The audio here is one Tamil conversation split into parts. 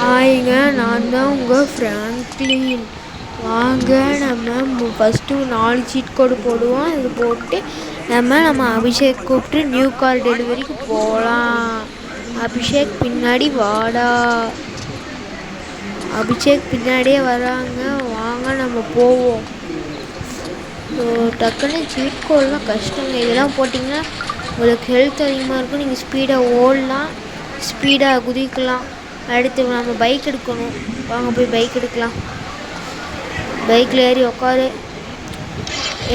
ஹாய்ங்க, நான் தான் உங்கள் ஃப்ராங்க்லின். வாங்க, நம்ம ஃபஸ்ட்டு 4 சீட் கோடு போடுவோம். இது போட்டு நம்ம அபிஷேக் கூப்பிட்டு நியூ கார் டெலிவரிக்கு போகலாம். அபிஷேக் பின்னாடி வாடா. அபிஷேக் பின்னாடியே வராங்க. வாங்க நம்ம போவோம். டக்குன்னு சீட் கோடெலாம் கஷ்டங்க. இதெல்லாம் போட்டிங்கன்னா உங்களுக்கு ஹெல்த் அதிகமாக இருக்கும். நீங்கள் ஸ்பீடாக ஓடலாம், ஸ்பீடாக குதிக்கலாம். அடுத்து நம்ம பைக் எடுக்கணும். வாங்க போய் பைக் எடுக்கலாம். பைக்கில் ஏறி உக்காரு.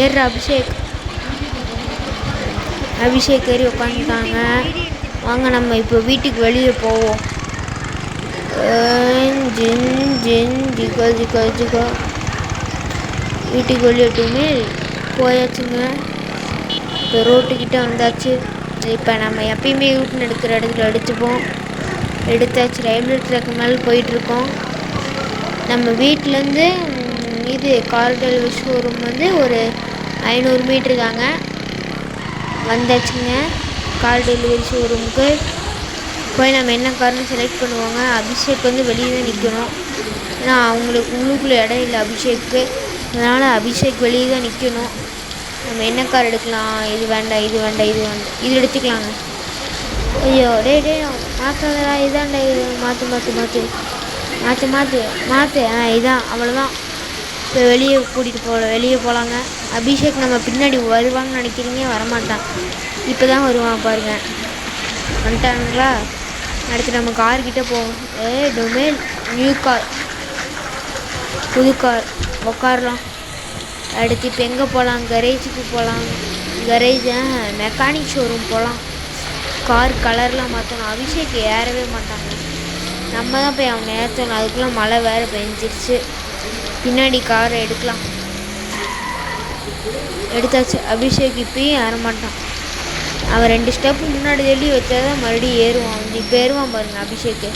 ஏறுற அபிஷேக் ஏறி உட்காந்துட்டாங்க. வாங்க நம்ம இப்போ வீட்டுக்கு வெளியே போவோம். ஜிகா வீட்டுக்கு வெளியிட்டுமே போயாச்சுங்க. இப்போ ரோட்டுக்கிட்ட வந்தாச்சு. இப்போ நம்ம எப்பயுமே யூட்டன் எடுக்கிற இடத்துல எடுத்தாச்சு. ரயில்வே ட்ராக் மேலே போயிட்டுருக்கோம். நம்ம வீட்டிலேருந்து இது கார் டெலிவரி ஷோரூம் வந்து ஒரு 500 மீட்ரு தாங்க. வந்தாச்சுங்க கார் டெலிவரி ஷோரூமுக்கு. போய் நம்ம என்ன கார்னு செலக்ட் பண்ணுவாங்க. அபிஷேக் வந்து வெளியே தான் நிற்கணும். ஏன்னா உள்ளுக்குள்ளே இடம் இல்லை அபிஷேக்கு. அதனால் அபிஷேக் வெளியே தான் நிற்கணும். நம்ம என்ன கார் எடுக்கலாம்? இது வேண்டாம், இது வேண்டாம், இது வேண்டாம், இது எடுத்துக்கலாங்க. ஐயோ டே மாற்றாதடா. இதாண்டா, இது மாற்று. இதான், அவ்வளோதான். இப்போ வெளியே போகலாங்க. அபிஷேக் நம்ம பின்னாடி வருவான்னு நினைக்கிறீங்க, வரமாட்டான். இப்போ தான் வருவான் பாருங்க. வந்துட்டானுங்களா? அடுத்து நம்ம கார்கிட்ட போவோம். டொமேல் நியூ கார், புது கார், உட்காரலாம். அடுத்து இப்போ எங்கே போகலாம்? கரேஜுக்கு போகலாம். மெக்கானிக் ஷோரூம் போகலாம். கார் கலர்லாம் மாற்றணும். அபிஷேக் ஏறவே மாட்டாங்க. நம்ம தான் போய் அவனை ஏற்றணும். அதுக்குள்ளே மழை வேறு பெஞ்சிருச்சு. பின்னாடி காரை எடுத்தாச்சு. அபிஷேக் இப்பயும் ஏற மாட்டான். அவன் 2 ஸ்டெப்பு முன்னாடி தள்ளி வச்சா தான் மறுபடியும் ஏறுவான். இப்போ ஏறுவான் பாருங்க அபிஷேக்கு.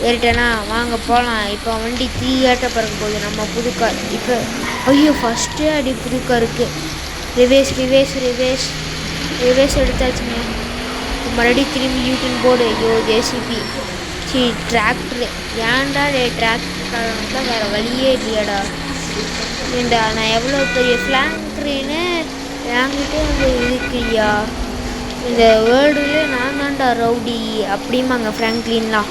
ஏறிட்டேனா? வாங்க போகலாம். இப்போ வண்டி தீயாட்ட பறக்க போகுது. நம்ம புது கார் இப்போ ஐயோ ஃபஸ்ட்டே அடி புது காருக்கு. ரிவேஸ் எடுத்தாச்சுங்க. மறுபடியும் திரும்பி யூட்டன் போர்டு. ஐயோ ஜேசிபி டிராக்டரு. ஏன்டா டிராக்டருக்காரனுக்குலாம் வேறு வழியே இல்லையாடா. நான் எவ்வளோ பெரிய ஃப்ளாங்க்ரின்னு என்கிட்டே வந்து இருக்குயா. இந்த வேர்ல்டுலேயே நான் தான்டா ரவுடி அப்படிம்பாங்க ஃப்ராங்க்லின்லாம்.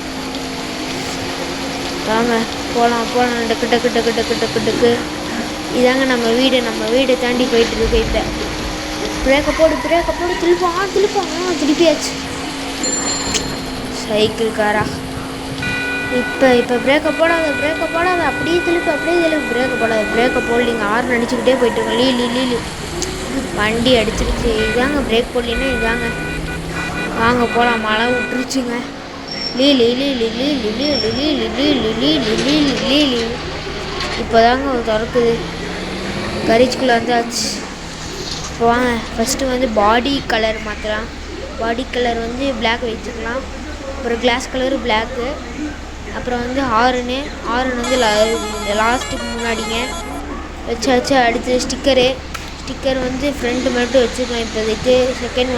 வாங்க போகலாம். டக்கு. இதாங்க நம்ம வீடை தாண்டி போயிட்டுருக்கு. இப்போ பிரேக்கை போடு. திருப்பியாச்சு. சைக்கிள் காரா. இப்போ பிரேக்கை போடாத. அப்படியே திருப்பு. பிரேக்கை போடலிங்க. ஆறு அடிச்சுக்கிட்டே போயிட்டுருக்கோம். லீலு வண்டி அடிச்சிருச்சு. இதாங்க பிரேக் போடலின்னா இதாங்க. வாங்க போகலாம். மழை விட்டுருச்சுங்க. இப்போதாங்க திறக்குது. கரேஜுக்குள்ளே வந்தாச்சு. இப்போ வாங்க ஃபஸ்ட்டு வந்து பாடி கலர் மாற்றலாம். பாடி கலர் வந்து பிளாக் வச்சுக்கலாம். அப்புறம் கிளாஸ் கலரு பிளாக்கு. அப்புறம் வந்து ஹாரன் வந்து லாஸ்ட்டுக்கு முன்னாடிங்க வச்சாச்சு. அடுத்து ஸ்டிக்கர் வந்து ஃப்ரண்ட் மட்டும் வச்சுக்கலாம் இப்போதைக்கு. செகண்ட்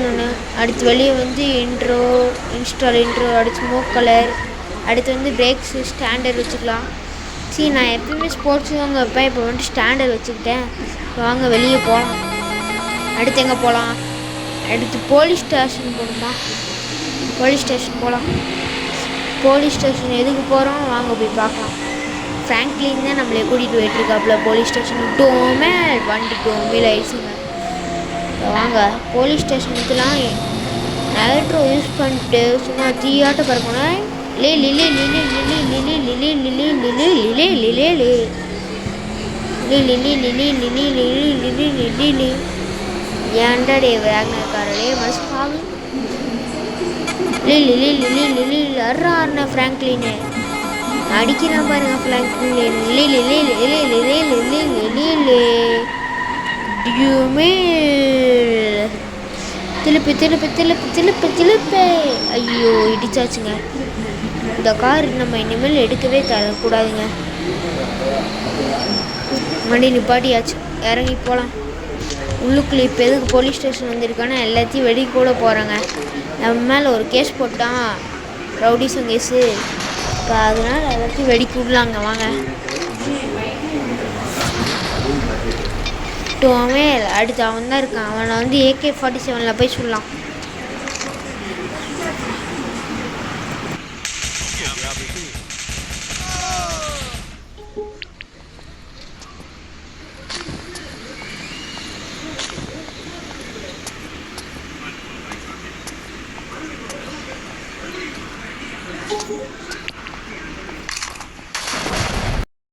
ஒன்று. அடுத்து வெளியே வந்து இன்ஸ்டால் அடுத்து ஸ்மோக் கலர். அடுத்து வந்து பிரேக்ஸ் ஸ்டாண்டர்ட் வச்சுக்கலாம். நான் எப்பயுமே ஸ்போர்ட்ஸு தாங்க வைப்பேன். இப்போ வந்துட்டு ஸ்டாண்டர்ட் வச்சுக்கிட்டேன். வாங்க வெளியே போகலாம். அடுத்து எங்கே போகலாம்? அடுத்து போலீஸ் ஸ்டேஷன் போகணுமா? போலீஸ் ஸ்டேஷன் எதுக்கு போகிறோம்? வாங்க போய் பார்க்கலாம். ஃப்ராங்க்லின் தான் நம்மளே கூட்டிகிட்டு போயிட்டுருக்காப்புல போலீஸ் ஸ்டேஷன். வண்டி டோமேல் ஆயிடுச்சுங்க. வாங்க போலீஸ் ஸ்டேஷனுக்குலாம் எலக்ட்ரோ யூஸ் பண்ணிட்டு சும்மா தீயாட்ட பறக்கணும். ஏன்டா வேகனக்காரே மனசுக்காக அண்ணா ஃப்ராங்க்லின்னு அடிக்கிறான் பாருங்க. ஃப்ராங்க்லின் திருப்பி. ஐயோ இடிச்சாச்சுங்க. இந்த கார் நம்ம இனிமேல் எடுக்கவே தரக்கூடாதுங்க. வண்டி நிப்பாட்டியாச்சு. இறங்கி போகலாம். உள்ளுக்குள்ளே இப்போ எதுக்கு போலீஸ் ஸ்டேஷன் வந்திருக்கானா எல்லாத்தையும் வெடி கூட போகிறாங்க. நம்ம மேலே ஒரு கேஸ் போட்டான் ரவுடிசம் கேஸு. இப்போ அதனால் எல்லாத்தையும் வெடிக்க விடலாங்க வாங்க. டோமே அடுத்து அவன் தான் இருக்கான். அவனை வந்து AK-47 போய் சொல்லலாம்.